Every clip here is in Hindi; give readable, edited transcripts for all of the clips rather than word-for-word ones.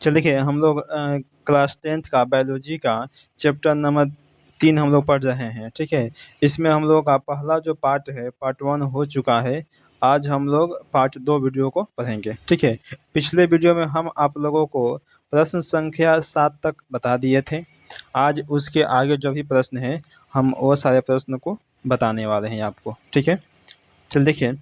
चल देखिए हम लोग क्लास 10th का बायोलॉजी का चैप्टर नंबर 3 हम लोग पढ़ रहे हैं। ठीक है, इसमें हम लोग का पहला जो पार्ट है पार्ट 1 हो चुका है। आज हम लोग पार्ट 2 वीडियो को पढ़ेंगे। ठीक है, पिछले वीडियो में हम आप लोगों को प्रश्न संख्या 7 तक बता दिए थे। आज उसके आगे जो भी प्रश्न है हम वो सारे प्रश्न को बताने वाले हैं आपको। ठीक है, चल देखिए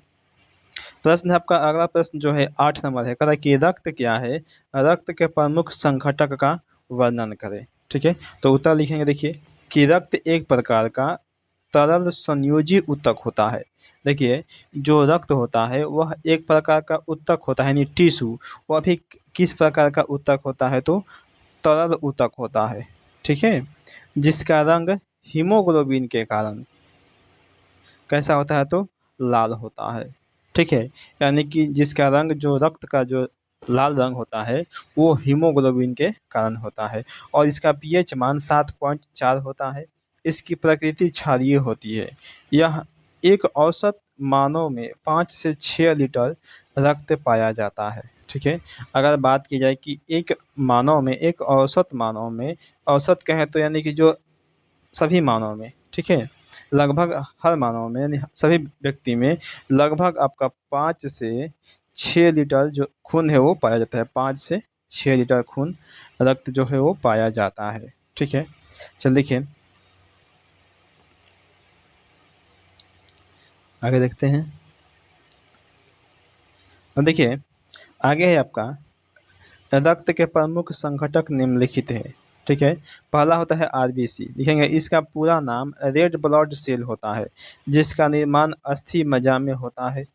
प्रश्न है आपका। अगला प्रश्न जो है 8 नंबर है, कह रहा है कि रक्त क्या है, रक्त के प्रमुख संघटक का वर्णन करें। ठीक है, तो उत्तर लिखेंगे। देखिए कि रक्त एक प्रकार का तरल संयोजी ऊतक होता है। देखिए जो रक्त होता है वह एक प्रकार का ऊतक होता है, यानी टिश्यू। वह भी किस प्रकार का ऊतक होता है, तो तरल ऊतक होता है। ठीक है, जिसका रंग हीमोग्लोबिन के कारण कैसा होता है, तो लाल होता है। ठीक है, यानी कि जिसका रंग, जो रक्त का जो लाल रंग होता है वो हीमोग्लोबिन के कारण होता है। और इसका पीएच मान 7.4 होता है। इसकी प्रकृति क्षारीय होती है। यह एक औसत मानव में 5 से 6 लीटर रक्त पाया जाता है। ठीक है, अगर बात की जाए कि एक मानव में, एक औसत मानव में, औसत कहें तो यानी कि जो सभी मानव में, ठीक है, लगभग हर मानव में यानी सभी व्यक्ति में लगभग आपका 5 से 6 लीटर जो खून है वो पाया जाता है। 5 से 6 लीटर खून, रक्त जो है वो पाया जाता है। ठीक है, चल देखिए आगे देखते हैं। अब देखिए आगे है आपका, रक्त के प्रमुख संघटक निम्नलिखित है। ठीक है, पहला होता है आरबीसी। लिखेंगे इसका पूरा नाम रेड ब्लड सेल होता है, जिसका निर्माण अस्थि मज्जा में होता है।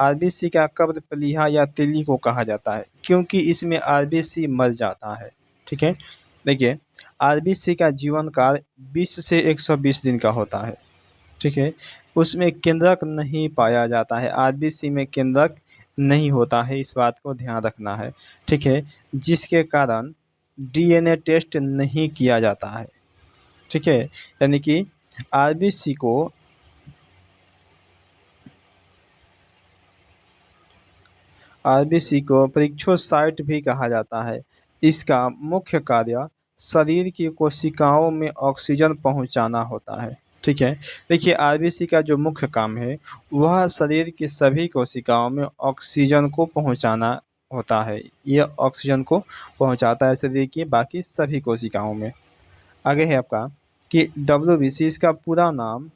आरबीसी का कब्र प्लीहा या तिल्ली को कहा जाता है, क्योंकि इसमें आरबीसी मर जाता है। ठीक है, देखिए आरबीसी का जीवन काल 20 से 120 दिन का होता है। ठीक है, उसमें केंद्रक नहीं पाया जाता है। आरबीसी में केंद्रक नहीं होता है, इस बात को ध्यान रखना है। ठीक है, जिसके कारण डीएनए टेस्ट नहीं किया जाता है। ठीक है, यानी कि आरबीसी को आरबीसी को परीक्षोसाइट भी कहा जाता है। इसका मुख्य कार्य शरीर की कोशिकाओं में ऑक्सीजन पहुंचाना होता है। ठीक है, देखिए आरबीसी का जो मुख्य काम है वह शरीर की सभी कोशिकाओं में ऑक्सीजन को पहुंचाना होता है। यह ऑक्सीजन को पहुंचाता है शरीर की बाकी सभी कोशिकाओं में। आगे है आपका कि डब्ल्यूबीसी, इसका पूरा नाम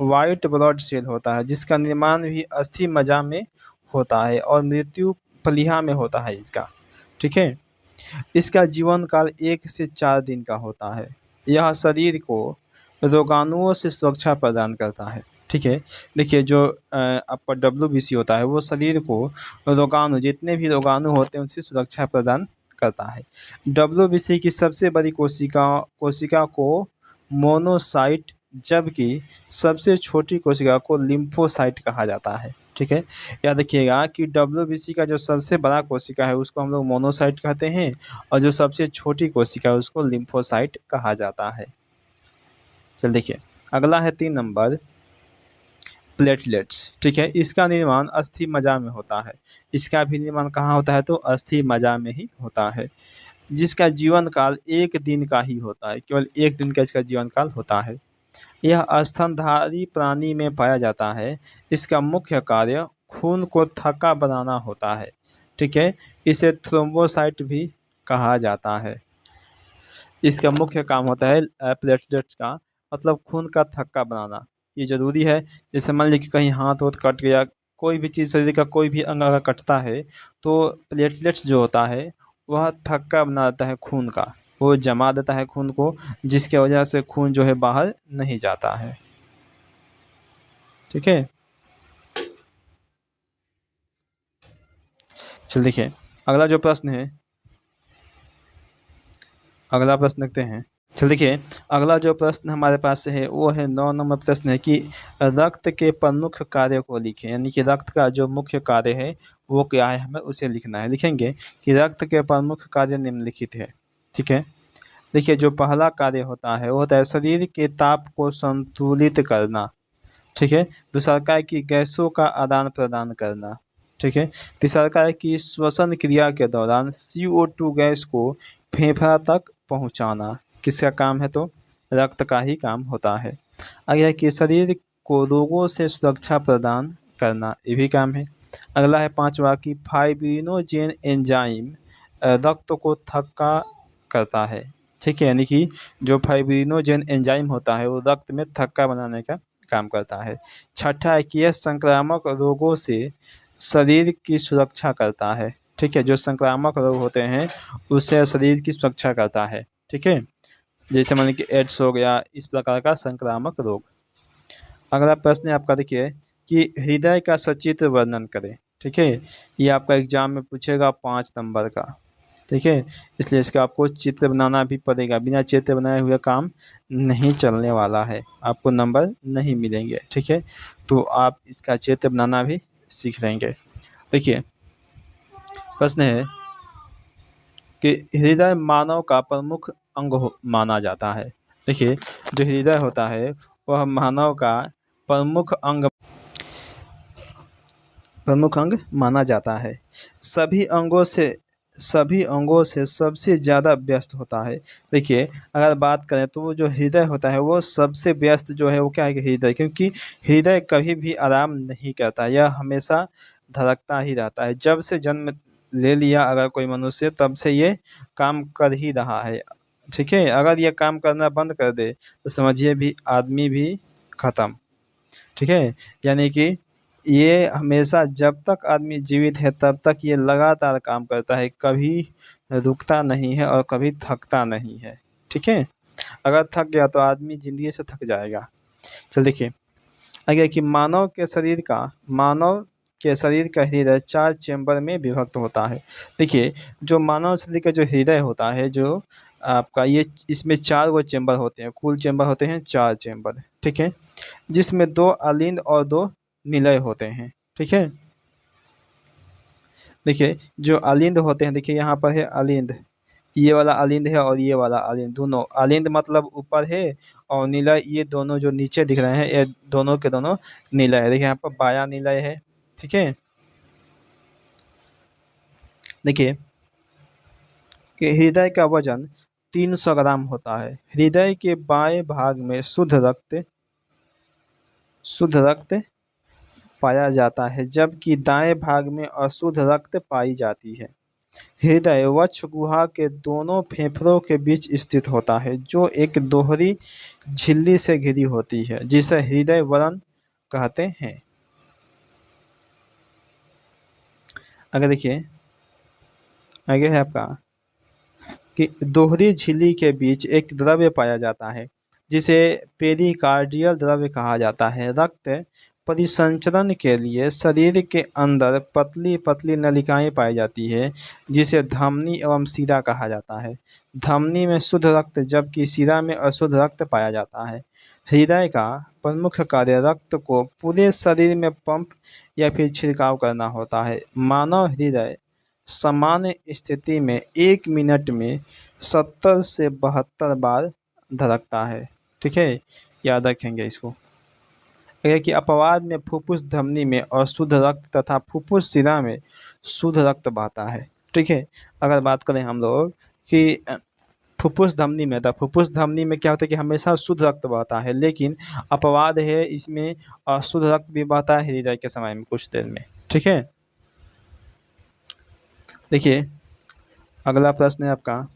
वाइट ब्लड सेल होता है, जिसका निर्माण भी अस्थि मज्जा में होता है और मृत्यु प्लीहा में होता है इसका। ठीक है, इसका जीवन काल 1 से 4 दिन का होता है। यह शरीर को रोगाणुओं से सुरक्षा प्रदान करता है। ठीक है, देखिए जो आपका डब्ल्यूबीसी होता है वो शरीर को रोगाणु, जितने भी रोगाणु होते हैं उनसे सुरक्षा प्रदान करता है। डब्ल्यूबीसी की सबसे बड़ी कोशिका को मोनोसाइट, जबकि सबसे छोटी कोशिका को लिम्फोसाइट कहा जाता है। ठीक है, याद रखिएगा कि डब्ल्यूबीसी का जो सबसे बड़ा कोशिका है उसको हम लोग मोनोसाइट कहते हैं, और जो सबसे छोटी कोशिका है उसको लिम्फोसाइट कहा जाता है। चल देखिए अगला है 3 नंबर, प्लेटलेट्स। ठीक है, इसका निर्माण अस्थि मज्जा में होता है। इसका भी निर्माण कहाँ होता है, तो अस्थि मज्जा में ही होता है, जिसका जीवन काल 1 दिन का ही होता है। केवल 1 दिन का इसका जीवन काल होता है। यह स्तनधारी प्राणी में पाया जाता है। इसका मुख्य कार्य खून को थक्का बनाना होता है। ठीक है, इसे थ्रोम्बोसाइट भी कहा जाता है। इसका मुख्य काम होता है प्लेटलेट्स का, मतलब खून का थक्का बनाना। ये जरूरी है। जैसे मान लीजिए कि कहीं हाथ वोथ कट गया, कोई भी चीज़ शरीर का कोई भी अंग अगर कटता है तो प्लेटलेट्स जो होता है वह थक्का बना देता है खून का, वो जमा देता है खून को, जिसके वजह से खून जो है बाहर नहीं जाता है। ठीक है, चल देखिए अगला जो प्रश्न है, अगला प्रश्न देखते हैं। चल देखिए अगला जो प्रश्न हमारे पास है वो है 9 नंबर प्रश्न है कि रक्त के प्रमुख कार्य को लिखें। यानी कि रक्त का जो मुख्य कार्य है वो क्या है, हमें उसे लिखना है। लिखेंगे कि रक्त के प्रमुख कार्य निम्नलिखित है। ठीक है, देखिए जो पहला कार्य होता है वो होता है शरीर के ताप को संतुलित करना। ठीक है, दूसरा का है कि गैसों का आदान प्रदान करना। ठीक है। तीसरा का है कि श्वसन क्रिया के दौरान CO2 गैस को फेफड़ा तक पहुंचाना किसका काम है, तो रक्त का ही काम होता है। अगला है कि शरीर को रोगों से सुरक्षा प्रदान करना, ये भी काम है। अगला है पांचवा कि फाइब्रिनोजेन एंजाइम रक्त को थक्का करता है, ठीक है। यानी कि जो फाइब्रिनोजेन एंजाइम होता है वो रक्त में थक्का बनाने का काम करता है। छठा है कि यह संक्रामक रोगों से शरीर की सुरक्षा करता है, ठीक है। जो संक्रामक रोग होते हैं उससे शरीर की सुरक्षा करता है, ठीक है। जैसे मान लीजिए कि एड्स हो गया, इस प्रकार का संक्रामक रोग। अगला प्रश्न है आपका, देखिए कि हृदय का सचित्र वर्णन करें, ठीक है। ये आपका एग्जाम में पूछेगा 5 नंबर का, ठीक है। इसलिए इसका आपको चित्र बनाना भी पड़ेगा, बिना चित्र बनाए हुए काम नहीं चलने वाला है, आपको नंबर नहीं मिलेंगे, ठीक है। तो आप इसका चित्र बनाना भी सीख लेंगे। देखिए प्रश्न है कि हृदय मानव का प्रमुख अंग माना जाता है। देखिए जो हृदय होता है वह मानव का प्रमुख अंग माना जाता है। सभी अंगों से सबसे ज़्यादा व्यस्त होता है। देखिए अगर बात करें तो वो जो हृदय होता है वो सबसे व्यस्त जो है वो क्या है कि हृदय, क्योंकि हृदय कभी भी आराम नहीं करता, यह हमेशा धड़कता ही रहता है। जब से जन्म ले लिया अगर कोई मनुष्य तब से ये काम कर ही रहा है, ठीक है। अगर ये काम करना बंद कर दे तो समझिए भी आदमी भी खत्म, ठीक है। यानी कि ये हमेशा जब तक आदमी जीवित है तब तक ये लगातार काम करता है, कभी रुकता नहीं है और कभी थकता नहीं है, ठीक है। अगर थक गया तो आदमी ज़िंदगी से थक जाएगा। चल देखिए आगे कि मानव के शरीर का हृदय 4 चेंबर में विभक्त होता है। देखिए जो मानव शरीर का जो हृदय होता है, जो आपका ये इसमें 4 गो चेंबर होते हैं, कुल चेंबर होते हैं 4 चेंबर, ठीक है। जिसमें 2 अलिंद और 2 निलय होते हैं, ठीक है। देखिए जो अलिंद होते हैं, देखिए यहाँ पर है अलिंद, ये वाला अलिंद है और ये वाला अलिंद, दोनों अलिंद मतलब ऊपर है, और निलय ये दोनों जो नीचे दिख रहे हैं ये दोनों के दोनों निलय है। देखिए यहाँ पर बायां निलय है, ठीक है। देखिए कि हृदय का वजन 300 ग्राम होता है। हृदय के बाएं भाग में शुद्ध रक्त पाया जाता है, जबकि दाएं भाग में अशुद्ध रक्त पाई जाती है। हृदय वक्ष गुहा के दोनों फेफड़ों के बीच स्थित होता है, जो एक दोहरी झिल्ली से घिरी होती है, जिसे हृदय वरण कहते हैं। अगर देखिए आगे है आपका कि दोहरी झिल्ली के बीच एक द्रव्य पाया जाता है जिसे पेरिकार्डियल द्रव्य कहा जाता है। रक्त परिसंचरण के लिए शरीर के अंदर पतली पतली नलिकाएं पाई जाती है, जिसे धमनी एवं शिरा कहा जाता है। धमनी में शुद्ध रक्त जबकि शिरा में अशुद्ध रक्त पाया जाता है। हृदय का प्रमुख कार्य रक्त को पूरे शरीर में पंप या फिर छिड़काव करना होता है। मानव हृदय सामान्य स्थिति में 1 मिनट में 70 से 72 बार धड़कता है, ठीक है। याद रखेंगे इसको। है कि अपवाद में फुफ्फुस धमनी में अशुद्ध रक्त तथा फुफ्फुस शिरा में शुद्ध रक्त बहता है, ठीक है। अगर बात करें हम लोग कि फुफ्फुस धमनी में, तो फुफ्फुस धमनी में क्या होता है कि हमेशा शुद्ध रक्त बहता है, लेकिन अपवाद है इसमें अशुद्ध रक्त भी बहता है हृदय के समय में कुछ देर में, ठीक है। देखिए अगला प्रश्न है आपका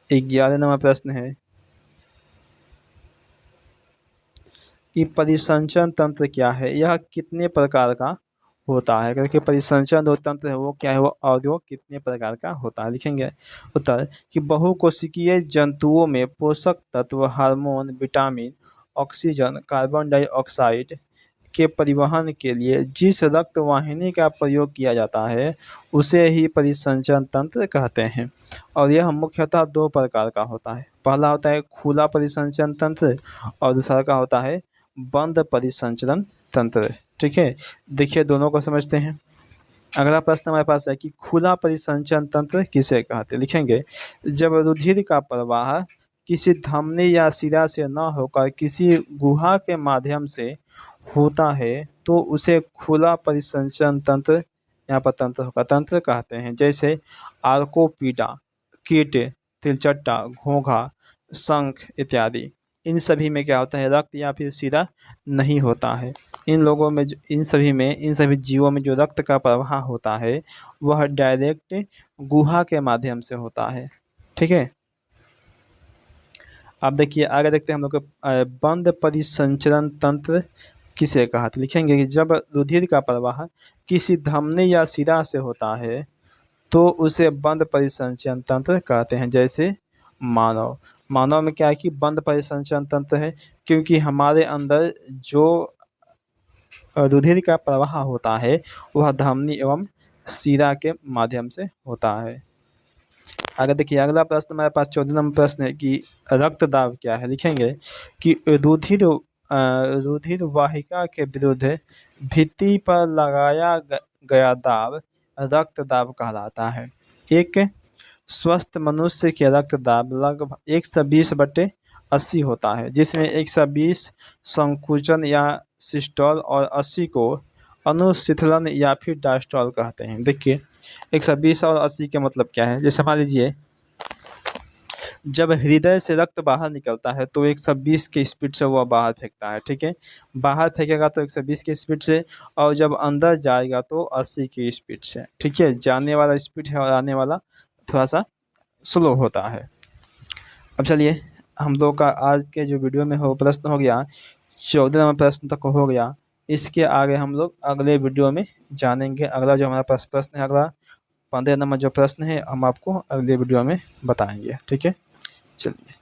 11वां प्रश्न है कि परिसंचरण तंत्र क्या है, यह कितने प्रकार का होता है। करके परिसंचरण जो तंत्र है वो क्या है, वो और वो कितने प्रकार का होता है, लिखेंगे। उत्तर कि बहुकोशिकीय जंतुओं में पोषक तत्व, hormone, vitamin, oxygen, carbon dioxide के परिवहन के लिए जिस रक्त वाहिनी का प्रयोग किया जाता है उसे ही परिसंचरण तंत्र कहते हैं। और यह मुख्यतः 2 प्रकार का होता है। पहला होता है खुला परिसंचरण तंत्र और दूसरा का होता है बंद परिसंचरण तंत्र, ठीक है। देखिए दोनों को समझते हैं। अगला प्रश्न हमारे पास है कि खुला परिसंचरण तंत्र किसे कहते हैं, लिखेंगे। जब रुधिर का प्रवाह किसी धमनी या शिरा से न होकर किसी गुहा के माध्यम से होता है तो उसे खुला परिसंचरण तंत्र, यहाँ पर तंत्र होगा, तंत्र कहते हैं। जैसे आर्कोपीडा, कीट, तिलचट्टा, घोंघा, शंख इत्यादि। इन सभी में क्या होता है, रक्त या फिर शिरा नहीं होता है। इन लोगों में इन सभी जीवों में जो रक्त का प्रवाह होता है वह डायरेक्ट गुहा के माध्यम से होता है। ठीक है, अब देखिए आगे देखते हैं हम लोग बंद परिसंचरण तंत्र किसे कहा, तो लिखेंगे कि जब रुधिर का प्रवाह किसी धमनी या शिरा से होता है तो उसे बंद परिसंचरण तंत्र कहते हैं। जैसे मानव में क्या है कि बंद परिसंचरण तंत्र है, क्योंकि हमारे अंदर जो रुधिर का प्रवाह होता है वह धमनी एवं शिरा के माध्यम से होता है। आगे देखिए अगला प्रश्न हमारे पास 14 नंबर प्रश्न है कि रक्तदाब क्या है। लिखेंगे कि रुधिर वाहिका के विरुद्ध भित्ति पर लगाया गया दाब रक्तदाब कहलाता है। एक स्वस्थ मनुष्य के रक्तदाब लगभग 120/80 होता है, जिसमें 120 संकुचन या सिस्टोल और 80 को अनुशिथिलन या फिर डायस्टोल कहते हैं। देखिए 120 और 80 के मतलब क्या है, जैसे मान लीजिए जब हृदय से रक्त बाहर निकलता है तो 120 के स्पीड से वह बाहर फेंकता है। ठीक है, बाहर फेंकेगा तो 120 की स्पीड से, और जब अंदर जाएगा तो 80 की स्पीड से। ठीक है, जाने वाला स्पीड है और आने वाला थोड़ा सा स्लो होता है। अब चलिए हम लोग का आज के जो वीडियो में हो प्रश्न हो गया, 14 नंबर प्रश्न तक हो गया। इसके आगे हम लोग अगले वीडियो में जानेंगे। अगला जो हमारा पास प्रश्न है, अगला 15 नंबर जो प्रश्न है हम आपको अगले वीडियो में बताएंगे। ठीक है, चलिए।